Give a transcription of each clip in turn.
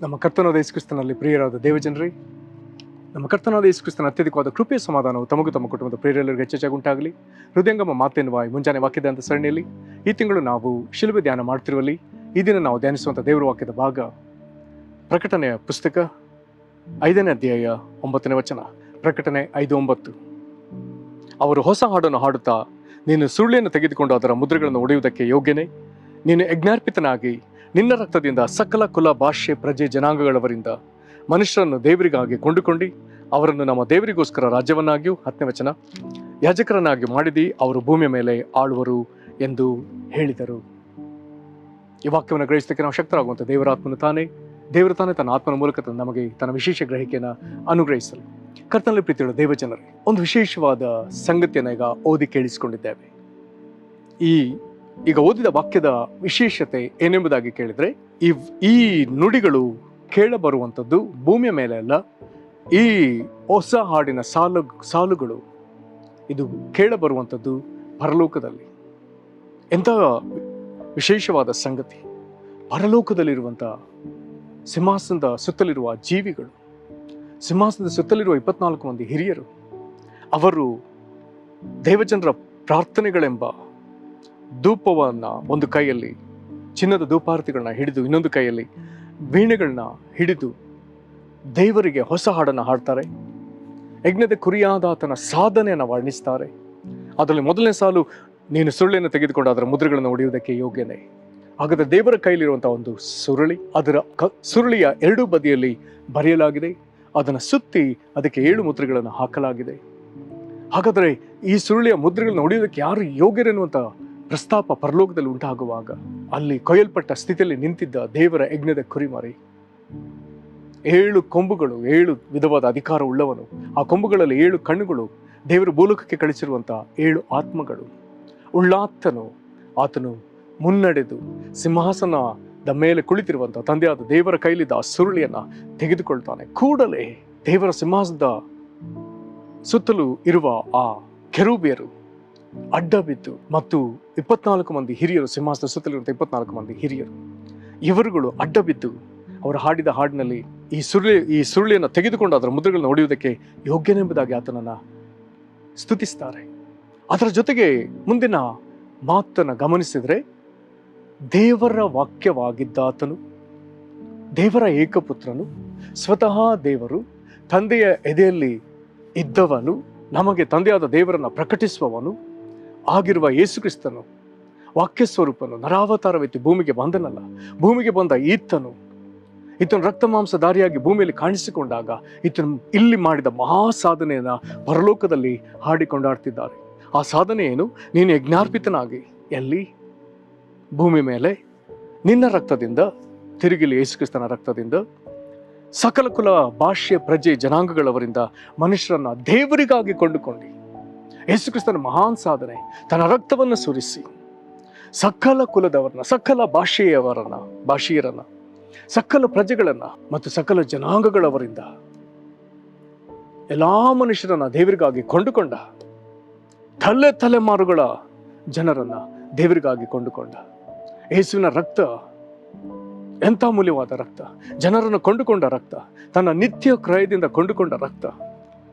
ನಮ್ಮ ಕರ್ತನಾದ ಯೇಸು ಕ್ರಿಸ್ತನಲ್ಲಿ ಪ್ರಿಯರಾದ ದೇವಜನರೇ, ನಮ್ಮ ಕರ್ತನಾದ ಯೇಸು ಕ್ರಿಸ್ತನ ಅತ್ಯಧಿಕವಾದ ಕೃಪೆಯ ಸಮಾಧಾನವು ತಮಗೂ ತಮ್ಮ ಕುಟುಂಬದ ಪ್ರಿಯರೆಲ್ಲರಿಗೂ ಹೆಚ್ಚೆಚ್ಚಾಗಿ ಉಂಟಾಗಲಿ. ಹೃದಯಂಗಮ ಮಾತೆನ್ನುವ ಮುಂಜಾನೆ ವಾಕ್ಯದ ಅಂತ ಸರಣಿಯಲ್ಲಿ ಈ ತಿಂಗಳು ನಾವು ಶಿಲುಬೆ ಧ್ಯಾನ ಮಾಡ್ತಿರುವಲ್ಲಿ ಈ ದಿನ ನಾವು ಧ್ಯಾನಿಸುವಂಥ ದೇವರ ವಾಕ್ಯದ ಭಾಗ ಪ್ರಕಟಣೆಯ ಪುಸ್ತಕ 5ನೇ ಅಧ್ಯಾಯ 9ನೇ ವಚನ. ಪ್ರಕಟಣೆ 5:9. ಅವರು ಹೊಸ ಹಾಡನ್ನು ಹಾಡುತ್ತಾ, ನೀನು ಸುರುಳಿಯನ್ನು ತೆಗೆದುಕೊಂಡು ಅದರ ಮುದ್ರೆಗಳನ್ನು ಒಡೆಯುವುದಕ್ಕೆ ಯೋಗ್ಯನೇ. ನೀನು ಯಜ್ಞಾರ್ಪಿತನಾಗಿ ನಿನ್ನ ರಕ್ತದಿಂದ ಸಕಲ ಕುಲ, ಭಾಷೆ, ಪ್ರಜೆ, ಜನಾಂಗಗಳವರಿಂದ ಮನುಷ್ಯರನ್ನು ದೇವರಿಗಾಗಿ ಕೊಂಡುಕೊಂಡು ಅವರನ್ನು ನಮ್ಮ ದೇವರಿಗೋಸ್ಕರ ರಾಜ್ಯವನ್ನಾಗಿಯೂ 10ನೇ ವಚನ ಯಾಜಕರನ್ನಾಗಿ ಮಾಡಿದಿ, ಅವರು ಭೂಮಿಯ ಮೇಲೆ ಆಳುವರು ಎಂದು ಹೇಳಿದರು. ಈ ವಾಕ್ಯವನ್ನು ಗ್ರಹಿಸಲಿಕ್ಕೆ ನಾವು ಶಕ್ತರಾಗುವಂಥ ದೇವರಾತ್ಮನು ದೇವರು ತಾನೇ ತನ್ನ ಆತ್ಮನ ಮೂಲಕ ನಮಗೆ ತನ್ನ ವಿಶೇಷ ಗ್ರಹಿಕೆಯನ್ನು ಅನುಗ್ರಹಿಸಲು. ಕರ್ತನಲ್ಲಿ ಪ್ರೀತಿಯುಳ್ಳ ದೇವಜನರೇ, ಒಂದು ವಿಶೇಷವಾದ ಸಂಗತಿಯನ್ನು ಈಗ ಓದಿ ಕೇಳಿಸಿಕೊಂಡಿದ್ದೇವೆ. ಈಗ ಓದಿದ ವಾಕ್ಯದ ವಿಶೇಷತೆ ಏನೆಂಬುದಾಗಿ ಕೇಳಿದ್ರೆ, ಈ ನುಡಿಗಳು ಕೇಳಬರುವಂಥದ್ದು ಭೂಮಿಯ ಮೇಲೆ ಅಲ್ಲ, ಈ ಹೊಸ ಹಾಡಿನ ಸಾಲುಗಳು ಇದು ಕೇಳಬರುವಂಥದ್ದು ಪರಲೋಕದಲ್ಲಿ. ಎಂಥ ವಿಶೇಷವಾದ ಸಂಗತಿ! ಪರಲೋಕದಲ್ಲಿರುವಂಥ ಸಿಂಹಾಸನದ ಸುತ್ತಲಿರುವ ಜೀವಿಗಳು, ಸಿಂಹಾಸನದ ಸುತ್ತಲಿರುವ 24 ಮಂದಿ ಹಿರಿಯರು, ಅವರು ದೇವಜನರ ಪ್ರಾರ್ಥನೆಗಳೆಂಬ ಧೂಪವನ್ನು ಒಂದು ಕೈಯಲ್ಲಿ, ಚಿನ್ನದ ಧೂಪಾರತಿಗಳನ್ನ ಹಿಡಿದು ಇನ್ನೊಂದು ಕೈಯಲ್ಲಿ ವೀಣೆಗಳನ್ನ ಹಿಡಿದು ದೇವರಿಗೆ ಹೊಸ ಹಾಡನ್ನು ಹಾಡ್ತಾರೆ. ಯಜ್ಞದ ಕುರಿಯಾದ ಆತನ ಸಾಧನೆಯನ್ನು ವರ್ಣಿಸ್ತಾರೆ. ಅದರಲ್ಲಿ ಮೊದಲನೇ ಸಾಲು, ನೀನು ಸುರುಳಿಯನ್ನು ತೆಗೆದುಕೊಂಡು ಅದರ ಮುದ್ರೆಗಳನ್ನು ಒಡೆಯುವುದಕ್ಕೆ ಯೋಗ್ಯನೇ. ಹಾಗಾದರೆ ದೇವರ ಕೈಲಿರುವಂಥ ಒಂದು ಸುರುಳಿ, ಅದರ ಸುರುಳಿಯ ಎರಡೂ ಬದಿಯಲ್ಲಿ ಬರೆಯಲಾಗಿದೆ, ಅದನ್ನು ಸುತ್ತಿ ಅದಕ್ಕೆ 7 ಮುದ್ರೆಗಳನ್ನು ಹಾಕಲಾಗಿದೆ. ಹಾಗಾದರೆ ಈ ಸುರುಳಿಯ ಮುದ್ರೆಗಳನ್ನು ಹೊಡೆಯುವುದಕ್ಕೆ ಯಾರು ಯೋಗ್ಯರೆನ್ನುವಂಥ ಪ್ರಸ್ತಾಪ ಪರಲೋಕದಲ್ಲಿ ಉಂಟಾಗುವಾಗ ಅಲ್ಲಿ ಕೊಯ್ಯಲ್ಪಟ್ಟ ಸ್ಥಿತಿಯಲ್ಲಿ ನಿಂತಿದ್ದ ದೇವರ ಯಜ್ಞದ ಕುರಿಮರಿ, 7 ಕೊಂಬುಗಳು, 7 ವಿಧವಾದ ಅಧಿಕಾರ ಉಳ್ಳವನು. ಆ ಕೊಂಬುಗಳಲ್ಲಿ 7 ಕಣ್ಣುಗಳು, ದೇವರು ಭೂಲೋಕಕ್ಕೆ ಕಳಿಸಿರುವಂಥ 7 ಆತ್ಮಗಳು ಉಳ್ಳಾತನು. ಆತನು ಮುನ್ನಡೆದು ಸಿಂಹಾಸನದ ಮೇಲೆ ಕುಳಿತಿರುವಂಥ ತಂದೆಯಾದ ದೇವರ ಕೈಲಿದ್ದ ಆ ಸುರುಳಿಯನ್ನು ತೆಗೆದುಕೊಳ್ತಾನೆ. ಕೂಡಲೇ ದೇವರ ಸಿಂಹಾಸನದ ಸುತ್ತಲೂ ಇರುವ ಆ ಕೆರೂಬಿಯರು ಅಡ್ಡ ಬಿದ್ದು, ಮತ್ತು 24 ಮಂದಿ ಹಿರಿಯರು, ಸಿಂಹಾಸನದ ಸುತ್ತಲಿರುವಂಥ 24 ಮಂದಿ ಹಿರಿಯರು, ಇವರುಗಳು ಅಡ್ಡ ಬಿದ್ದು ಅವರು ಹಾಡಿದ ಹಾಡಿನಲ್ಲಿ ಈ ಸುರುಳಿಯನ್ನು ತೆಗೆದುಕೊಂಡು ಅದರ ಮುದ್ರೆಗಳನ್ನು ಹೊಡೆಯುವುದಕ್ಕೆ ಯೋಗ್ಯನೆಂಬುದಾಗಿ ಆತನನ್ನು ಸ್ತುತಿಸ್ತಾರೆ. ಅದರ ಜೊತೆಗೆ ಮುಂದಿನ ಮಾತನ್ನು ಗಮನಿಸಿದರೆ, ದೇವರ ವಾಕ್ಯವಾಗಿದ್ದಾತನು, ದೇವರ ಏಕಪುತ್ರನು, ಸ್ವತಃ ದೇವರು, ತಂದೆಯ ಎದೆಯಲ್ಲಿ ಇದ್ದವನು, ನಮಗೆ ತಂದೆಯಾದ ದೇವರನ್ನು ಪ್ರಕಟಿಸುವವನು ಆಗಿರುವ ಯೇಸು ಕ್ರಿಸ್ತನು, ವಾಕ್ಯ ಸ್ವರೂಪನು, ನರಾವತಾರವೆತ್ತಿ ಭೂಮಿಗೆ ಬಂದನಲ್ಲ. ಭೂಮಿಗೆ ಬಂದ ಈತನು ರಕ್ತ ಮಾಂಸಧಾರಿಯಾಗಿ ಭೂಮಿಯಲ್ಲಿ ಕಾಣಿಸಿಕೊಂಡಾಗ ಈತನು ಇಲ್ಲಿ ಮಾಡಿದ ಮಹಾ ಸಾಧನೆಯನ್ನು ಪರಲೋಕದಲ್ಲಿ ಹಾಡಿಕೊಂಡಾಡ್ತಿದ್ದಾರೆ. ಆ ಸಾಧನೆ ಏನು? ನೀನು ಯಜ್ಞಾರ್ಪಿತನಾಗಿ ಎಲ್ಲಿ? ಭೂಮಿ ಮೇಲೆ ನಿನ್ನ ರಕ್ತದಿಂದ, ತಿರುಗಿಲಿ ಯೇಸು ಕ್ರಿಸ್ತನ ರಕ್ತದಿಂದ, ಸಕಲ ಕುಲ, ಭಾಷೆ, ಪ್ರಜೆ, ಜನಾಂಗಗಳವರಿಂದ ಮನುಷ್ಯರನ್ನ ದೇವರಿಗಾಗಿ ಕೊಂಡುಕೊಂಡು ಯೇಸು ಕ್ರಿಸ್ತನ ಮಹಾನ್ ಸಾಧನೆ, ತನ್ನ ರಕ್ತವನ್ನು ಸುರಿಸಿ ಸಕಲ ಕುಲದವರನ್ನ, ಸಕಲ ಭಾಷೆಯರನ್ನ, ಸಕಲ ಪ್ರಜೆಗಳನ್ನ ಮತ್ತು ಸಕಲ ಜನಾಂಗಗಳವರಿಂದ ಎಲ್ಲಾ ಮನುಷ್ಯರನ್ನ ದೇವರಿಗಾಗಿ ಕೊಂಡುಕೊಂಡ. ತಲೆಮಾರುಗಳ ಜನರನ್ನ ದೇವರಿಗಾಗಿ ಕೊಂಡುಕೊಂಡ. ಯೇಸುವಿನ ರಕ್ತ ಎಂಥ ಅಮೂಲ್ಯವಾದ ರಕ್ತ! ಜನರನ್ನು ಕೊಂಡುಕೊಂಡ ರಕ್ತ, ತನ್ನ ನಿತ್ಯ ಕ್ರಯದಿಂದ ಕೊಂಡುಕೊಂಡ ರಕ್ತ.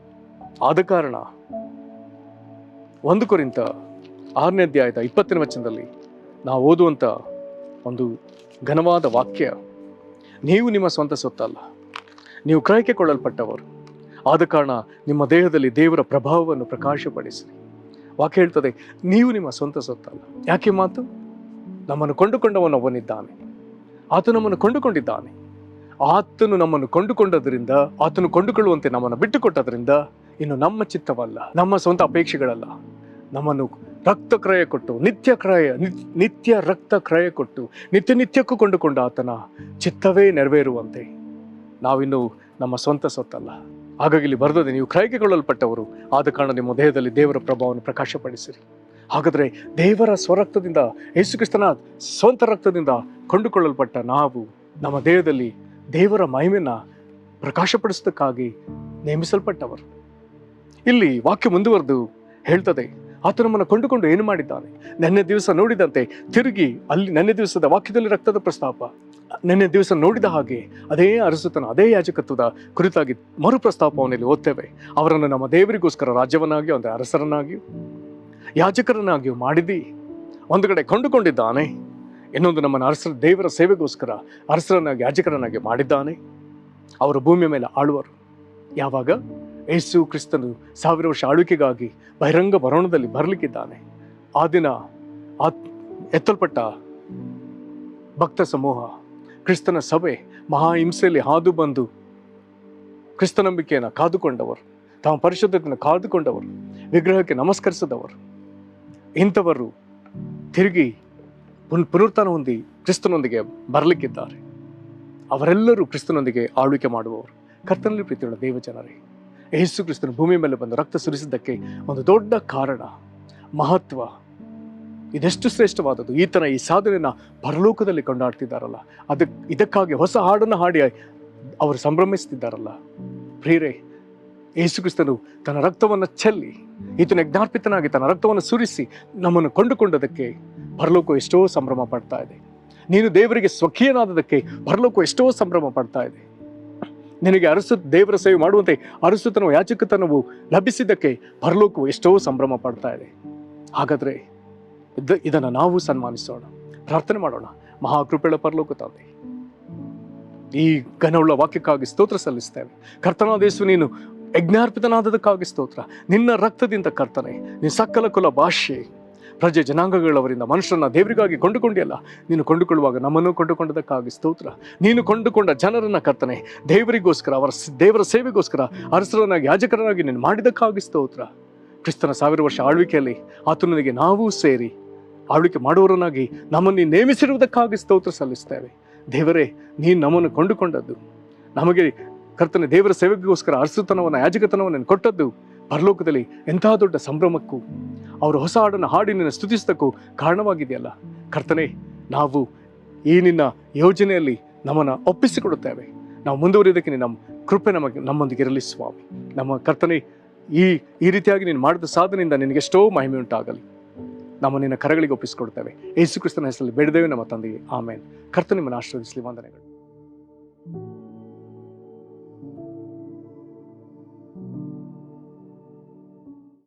ಆದ ಕಾರಣ 1 ಕೊರಿಂಥ 6ನೇ ಅಧ್ಯಾಯದ 20ನೇ ವಚನದಲ್ಲಿ ನಾವು ಓದುವಂಥ ಒಂದು ಘನವಾದ ವಾಕ್ಯ, ನೀವು ನಿಮ್ಮ ಸ್ವಂತ ಸೊತ್ತಲ್ಲ, ನೀವು ಕ್ರಯಕ್ಕೆ ಕೊಳ್ಳಲ್ಪಟ್ಟವರು. ಆದ ಕಾರಣ ನಿಮ್ಮ ದೇಹದಲ್ಲಿ ದೇವರ ಪ್ರಭಾವವನ್ನು ಪ್ರಕಾಶಪಡಿಸಿರಿ. ವಾಕ್ಯ ಹೇಳ್ತದೆ, ನೀವು ನಿಮ್ಮ ಸ್ವಂತ ಸೊತ್ತಲ್ಲ. ಯಾಕೆ ಮಾತು? ನಮ್ಮನ್ನು ಕೊಂಡುಕೊಂಡವನು ಅವನಿದ್ದಾನೆ, ಆತನು ನಮ್ಮನ್ನು ಕೊಂಡುಕೊಂಡಿದ್ದಾನೆ. ಆತನು ನಮ್ಮನ್ನು ಕೊಂಡುಕೊಂಡದ್ರಿಂದ, ಆತನು ಕೊಂಡುಕೊಳ್ಳುವಂತೆ ನಮ್ಮನ್ನು ಬಿಟ್ಟುಕೊಟ್ಟದ್ರಿಂದ, ಇನ್ನು ನಮ್ಮ ಚಿತ್ತವಲ್ಲ, ನಮ್ಮ ಸ್ವಂತ ಅಪೇಕ್ಷೆಗಳಲ್ಲ, ನಮ್ಮನ್ನು ರಕ್ತ ಕ್ರಯ ಕೊಟ್ಟು, ನಿತ್ಯ ರಕ್ತ ಕ್ರಯ ಕೊಟ್ಟು ನಿತ್ಯಕ್ಕೂ ಕೊಂಡುಕೊಂಡ ಆತನ ಚಿತ್ತವೇ ನೆರವೇರುವಂತೆ ನಾವಿನ್ನು ನಮ್ಮ ಸ್ವಂತ ಸೊತ್ತಲ್ಲ. ಹಾಗಾಗಿ ಇಲ್ಲಿ ಬರೆದದೆ, ನೀವು ಕ್ರಯಕ್ಕೆ ಕೊಳ್ಳಲ್ಪಟ್ಟವರು, ಆದ ಕಾರಣ ನಿಮ್ಮ ದೇಹದಲ್ಲಿ ದೇವರ ಪ್ರಭಾವವನ್ನು ಪ್ರಕಾಶಪಡಿಸಿರಿ. ಹಾಗಾದರೆ ದೇವರ ಸ್ವರಕ್ತದಿಂದ, ಯೇಸು ಕ್ರಿಸ್ತನ ಸ್ವಂತ ರಕ್ತದಿಂದ ಕೊಂಡುಕೊಳ್ಳಲ್ಪಟ್ಟ ನಾವು ನಮ್ಮ ದೇಹದಲ್ಲಿ ದೇವರ ಮಹಿಮೆಯನ್ನು ಪ್ರಕಾಶಪಡಿಸೋದಕ್ಕಾಗಿ ನೇಮಿಸಲ್ಪಟ್ಟವರು. ಇಲ್ಲಿ ವಾಕ್ಯ ಮುಂದುವರೆದು ಹೇಳ್ತದೆ, ಆತ ನಮ್ಮನ್ನು ಕೊಂಡುಕೊಂಡು ಏನು ಮಾಡಿದ್ದಾನೆ? ನೆನ್ನೆ ದಿವಸ ನೋಡಿದಂತೆ ತಿರುಗಿ ಅಲ್ಲಿ ನೆನ್ನೆ ದಿವಸದ ವಾಕ್ಯದಲ್ಲಿ ರಕ್ತದ ಪ್ರಸ್ತಾಪ, ನಿನ್ನೆ ದಿವಸ ನೋಡಿದ ಹಾಗೆ ಅದೇ ಅರಸುತನ, ಅದೇ ಯಾಜಕತ್ವದ ಕುರಿತಾಗಿ ಮರುಪ್ರಸ್ತಾಪವನ್ನಲ್ಲಿ ಓದ್ತೇವೆ. ಅವರನ್ನು ನಮ್ಮ ದೇವರಿಗೋಸ್ಕರ ರಾಜ್ಯವನ್ನಾಗಿಯೂ ಅಂದರೆ ಅರಸರನ್ನಾಗಿಯೂ ಯಾಜಕರನ್ನಾಗಿಯೂ ಮಾಡಿದಿ. ಒಂದು ಕಡೆ ಕೊಂಡುಕೊಂಡಿದ್ದಾನೆ, ಇನ್ನೊಂದು ನಮ್ಮನ್ನು ದೇವರ ಸೇವೆಗೋಸ್ಕರ ಅರಸರನ್ನಾಗಿ ಯಾಜಕರನ್ನಾಗಿ ಮಾಡಿದ್ದಾನೆ. ಅವರು ಭೂಮಿಯ ಮೇಲೆ ಆಳುವರು. ಯಾವಾಗ? ಯೇಸು ಕ್ರಿಸ್ತನು 1000 ವರ್ಷ ಆಳ್ವಿಕೆಗಾಗಿ ಬಹಿರಂಗ ಬರೋಣದಲ್ಲಿ ಬರಲಿಕ್ಕಿದ್ದಾನೆ. ಆ ದಿನ ಎತ್ತಲ್ಪಟ್ಟ ಭಕ್ತ ಸಮೂಹ, ಕ್ರಿಸ್ತನ ಸಭೆ ಮಹಾಹಿಂಸೆಯಲ್ಲಿ ಹಾದು ಬಂದು ಕ್ರಿಸ್ತನಂಬಿಕೆಯನ್ನು ಕಾದುಕೊಂಡವರು, ತಮ್ಮ ಪರಿಶುದ್ಧತೆಯನ್ನು ಕಾದುಕೊಂಡವರು, ವಿಗ್ರಹಕ್ಕೆ ನಮಸ್ಕರಿಸಿದವರು, ಇಂಥವರು ತಿರುಗಿ ಪುನರುತ್ಥಾನ ಹೊಂದಿ ಕ್ರಿಸ್ತನೊಂದಿಗೆ ಬರಲಿಕ್ಕಿದ್ದಾರೆ. ಅವರೆಲ್ಲರೂ ಕ್ರಿಸ್ತನೊಂದಿಗೆ ಆಳ್ವಿಕೆ ಮಾಡುವವರು. ಕರ್ತನಲ್ಲಿ ಪ್ರೀತಿಯುಳ್ಳ ದೇವಜನರೇ, ಯೇಸು ಕ್ರಿಸ್ತನು ಭೂಮಿ ಮೇಲೆ ಬಂದು ರಕ್ತ ಸುರಿಸಿದ್ದಕ್ಕೆ ಒಂದು ದೊಡ್ಡ ಕಾರಣ, ಮಹತ್ವ, ಇದೆಷ್ಟು ಶ್ರೇಷ್ಠವಾದದ್ದು. ಈ ಸಾಧನೆಯನ್ನು ಪರಲೋಕದಲ್ಲಿ ಕೊಂಡಾಡ್ತಿದ್ದಾರಲ್ಲ, ಇದಕ್ಕಾಗಿ ಹೊಸ ಹಾಡನ್ನು ಹಾಡಿ ಅವರು ಸಂಭ್ರಮಿಸ್ತಿದ್ದಾರಲ್ಲ. ಪ್ರಿಯರೇ, ಯೇಸು ಕ್ರಿಸ್ತನು ತನ್ನ ರಕ್ತವನ್ನು ಚೆಲ್ಲಿ, ಈತನ ಯಜ್ಞಾರ್ಪಿತನಾಗಿ ತನ್ನ ರಕ್ತವನ್ನು ಸುರಿಸಿ ನಮ್ಮನ್ನು ಕೊಂಡುಕೊಂಡದಕ್ಕೆ ಪರಲೋಕ ಎಷ್ಟೋ ಸಂಭ್ರಮ ಪಡ್ತಾ ಇದೆ. ನೀನು ದೇವರಿಗೆ ಸ್ವಕೀಯನಾದದಕ್ಕೆ ಪರಲೋಕ ಎಷ್ಟೋ ಸಂಭ್ರಮ ಪಡ್ತಾ ಇದೆ. ನಿನಗೆ ದೇವರ ಸೇವೆ ಮಾಡುವಂತೆ ಅರಸುತನವು, ಯಾಜಕತನವು ಲಭಿಸಿದ್ದಕ್ಕೆ ಪರಲೋಕವು ಎಷ್ಟೋ ಸಂಭ್ರಮ ಪಡ್ತಾ ಇದೆ. ಹಾಗಾದರೆ ಇದನ್ನು ನಾವು ಸನ್ಮಾನಿಸೋಣ, ಪ್ರಾರ್ಥನೆ ಮಾಡೋಣ. ಮಹಾಕೃಪೆಯ ಪರಲೋಕ ತಂದೆ, ಈ ಘನವುಳ್ಳ ವಾಕ್ಯಕ್ಕಾಗಿ ಸ್ತೋತ್ರ ಸಲ್ಲಿಸ್ತೇವೆ. ಕರ್ತನಾದ ಯೇಸು, ನೀನು ಯಜ್ಞಾರ್ಪಿತನಾದದಕ್ಕಾಗಿ ಸ್ತೋತ್ರ. ನಿನ್ನ ರಕ್ತದಿಂದ ಕರ್ತನೆ, ನಿನ್ನ ಸಕಲ ಕುಲ, ಭಾಷೆ, ಪ್ರಜೆ, ಜನಾಂಗಗಳವರಿಂದ ಮನುಷ್ಯರನ್ನ ದೇವರಿಗಾಗಿ ಕೊಂಡುಕೊಂಡಿಯಲ್ಲ. ನೀನು ಕೊಂಡುಕೊಳ್ಳುವಾಗ ನಮ್ಮನ್ನು ಕೊಂಡುಕೊಂಡದಕ್ಕಾಗಿ ಸ್ತೋತ್ರ. ನೀನು ಕೊಂಡುಕೊಂಡ ಜನರನ್ನ ಕರ್ತನೆ, ದೇವರಿಗೋಸ್ಕರ, ದೇವರ ಸೇವೆಗೋಸ್ಕರ ಅರಸರನ್ನಾಗಿ, ಯಾಜಕರನ್ನಾಗಿ ನೀನು ಮಾಡಿದಕ್ಕಾಗಿ ಸ್ತೋತ್ರ. ಕ್ರಿಸ್ತನ 1000 ವರ್ಷ ಆಳ್ವಿಕೆಯಲ್ಲಿ ಆತನಿಗೆ ನಾವು ಸೇರಿ ಆಳ್ವಿಕೆ ಮಾಡುವವರನ್ನಾಗಿ ನಮ್ಮನ್ನು ನೇಮಿಸಿರುವುದಕ್ಕಾಗಿ ಸ್ತೋತ್ರ ಸಲ್ಲಿಸ್ತೇವೆ. ದೇವರೇ, ನೀನು ನಮ್ಮನ್ನು ಕೊಂಡುಕೊಂಡದ್ದು, ನಮಗೆ ಕರ್ತನೆ ದೇವರ ಸೇವೆಗೋಸ್ಕರ ಅರಸುತನವನ್ನು, ಯಾಜಕತನವನ್ನು ಕೊಟ್ಟದ್ದು ಪರಲೋಕದಲ್ಲಿ ಎಂತಹ ದೊಡ್ಡ ಸಂಭ್ರಮಕ್ಕೂ, ಅವರು ಹೊಸ ಹಾಡನ್ನು ಹಾಡಿ ನಿನ್ನ ಸ್ತುತಿಸಿದ್ದಕ್ಕೂ ಕಾರಣವಾಗಿದೆಯಲ್ಲ. ಕರ್ತನೆ, ನಾವು ಈ ನಿನ್ನ ಯೋಜನೆಯಲ್ಲಿ ನಮ್ಮನ್ನು ಒಪ್ಪಿಸಿಕೊಡುತ್ತೇವೆ. ನಾವು ಮುಂದುವರಿಯೋದಕ್ಕೆ ನಮ್ಮ ಕೃಪೆ ನಮ್ಮೊಂದಿಗೆ ಇರಲಿ ಸ್ವಾಮಿ. ನಮ್ಮ ಕರ್ತನೆ, ಈ ರೀತಿಯಾಗಿ ನೀನು ಮಾಡಿದ ಸಾಧನೆಯಿಂದ ನಿನಗೆಷ್ಟೋ ಮಹಿಮೆ ಉಂಟಾಗಲಿ. ನಮ್ಮ ನಿನ್ನ ಕರಗಳಿಗೆ ಒಪ್ಪಿಸಿಕೊಡ್ತೇವೆ. ಯೇಸು ಕ್ರಿಸ್ತನ ಹೆಸರಲ್ಲಿ ಬೇಡಿದ್ದೇವೆ ನಮ್ಮ ತಂದೆಯೇ, ಆಮೇನ್. ಕರ್ತನೆ ನಿಮ್ಮನ್ನು ಆಶೀರ್ವದಿಸಲಿ. ವಂದನೆಗಳು.